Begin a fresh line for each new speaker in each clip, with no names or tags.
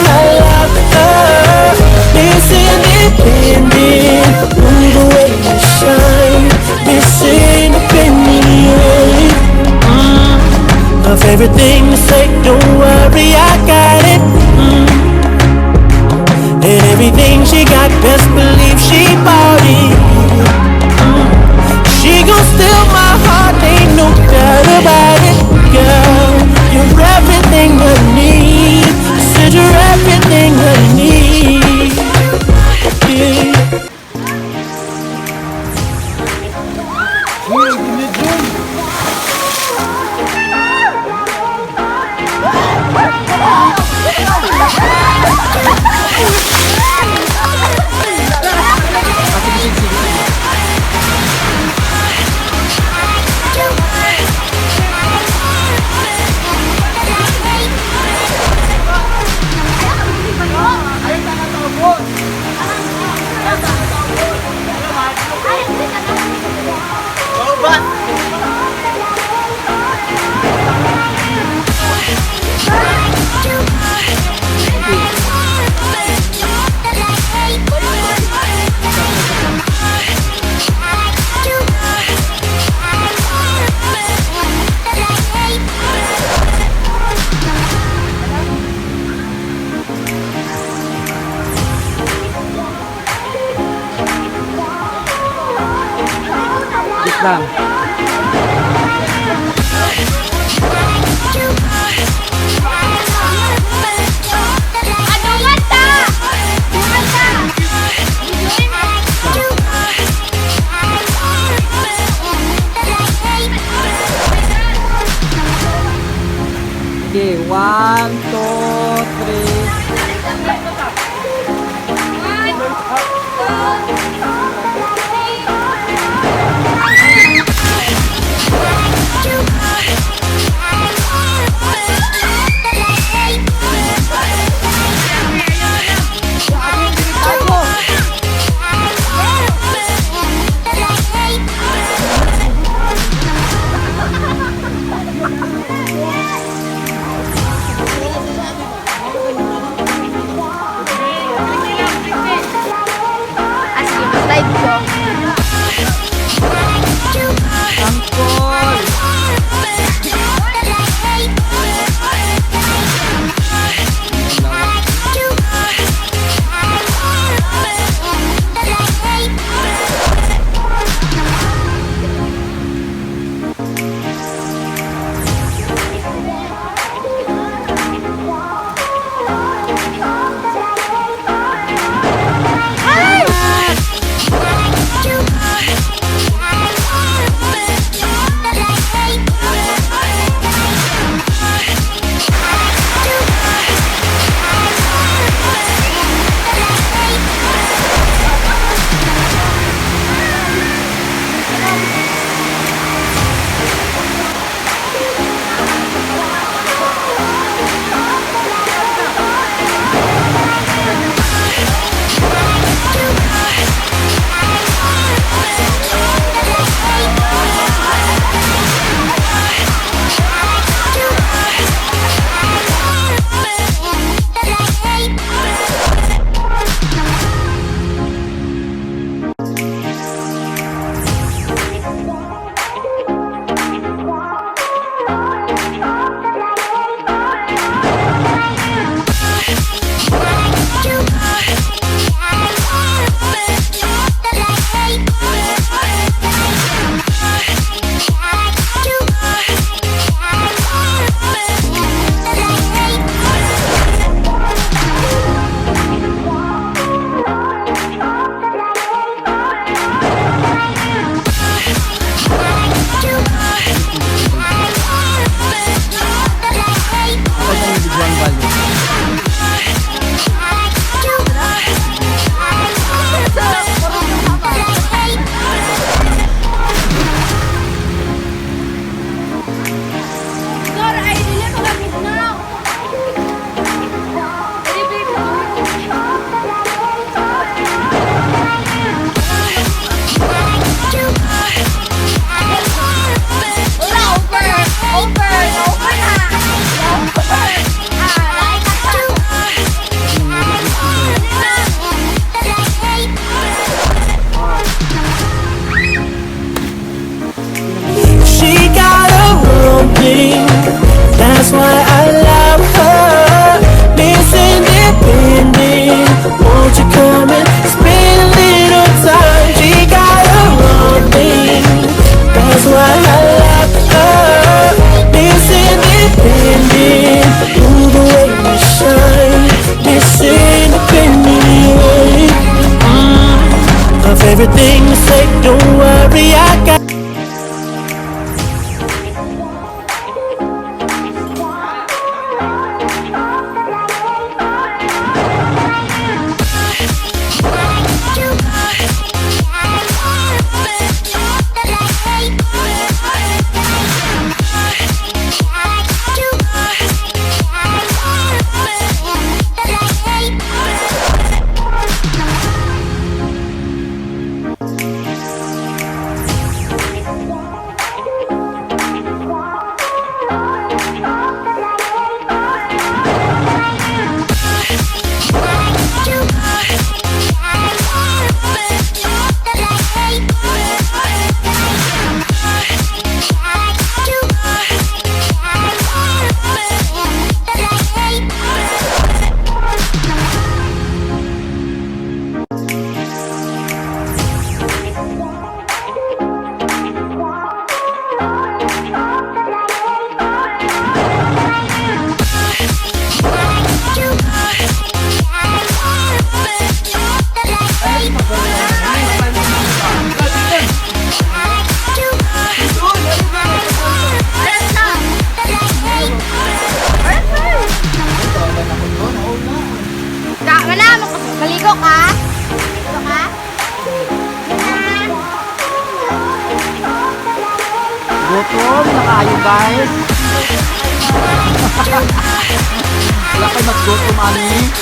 love her. Miss Independent, ooh, the way you shine. Miss Independent, my favorite thing to say, don't worry, I got it. And everything she got, best believe she bought it. She gon' steal my heart, ain't no doubt about it. Girl, you're everything I need. Said you're everything I need. Yeah.
Lang. Okay, 1, 2, 3.
everything you say, don't worry, I got.
Maligo ka? Maligo ka?
Gutom na kayo guys. Wala kayo mas gutom ani.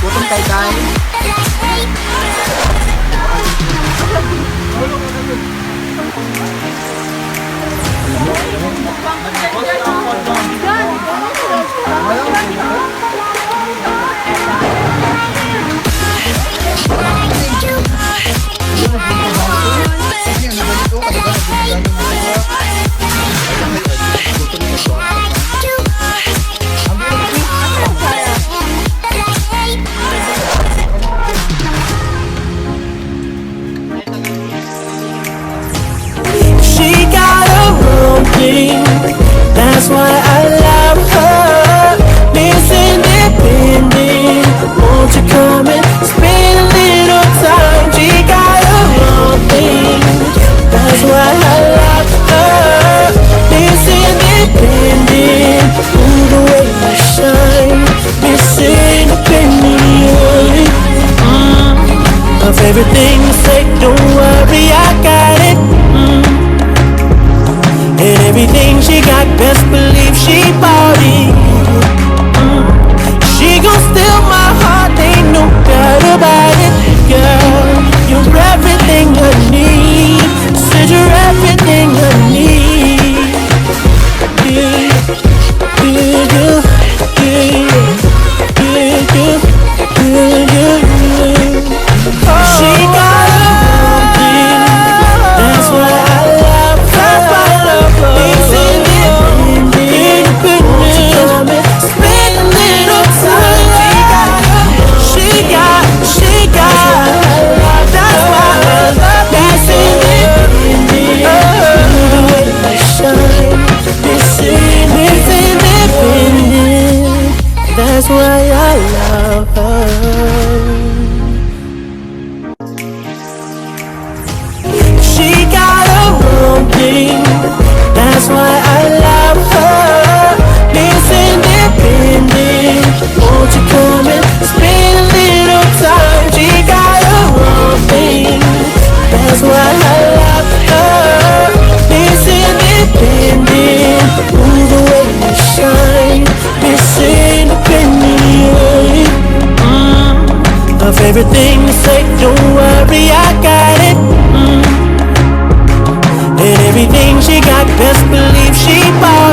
Gutom kayo guys.
She got her own thing, that's why I love her. Miss Independent, won't you come and spend a little time? She got her own thing, that's why I love her. Miss Independent, ooh, the way you shine. Miss Independent, of everything you say, don't worry, I got it. And everything she got, best believe she bought it. She gon' steal my heart, ain't no doubt about it. Girl, you're everything I need. Said you're everything I need. She got her own thing, that's why I love her. It's independent, won't you come and spend a little time? She got, that's why I love her. It's independent, the way I shine. It's independent, that's why I love her. She got her own thing, that's why I love her. Miss Independent, won't you come and spend a little time? She got her own thing, that's why I love her. Miss Independent, ooh, the way you shine. Miss Independent, of everything you say, don't worry, I got it. And everything she got, best believe she bought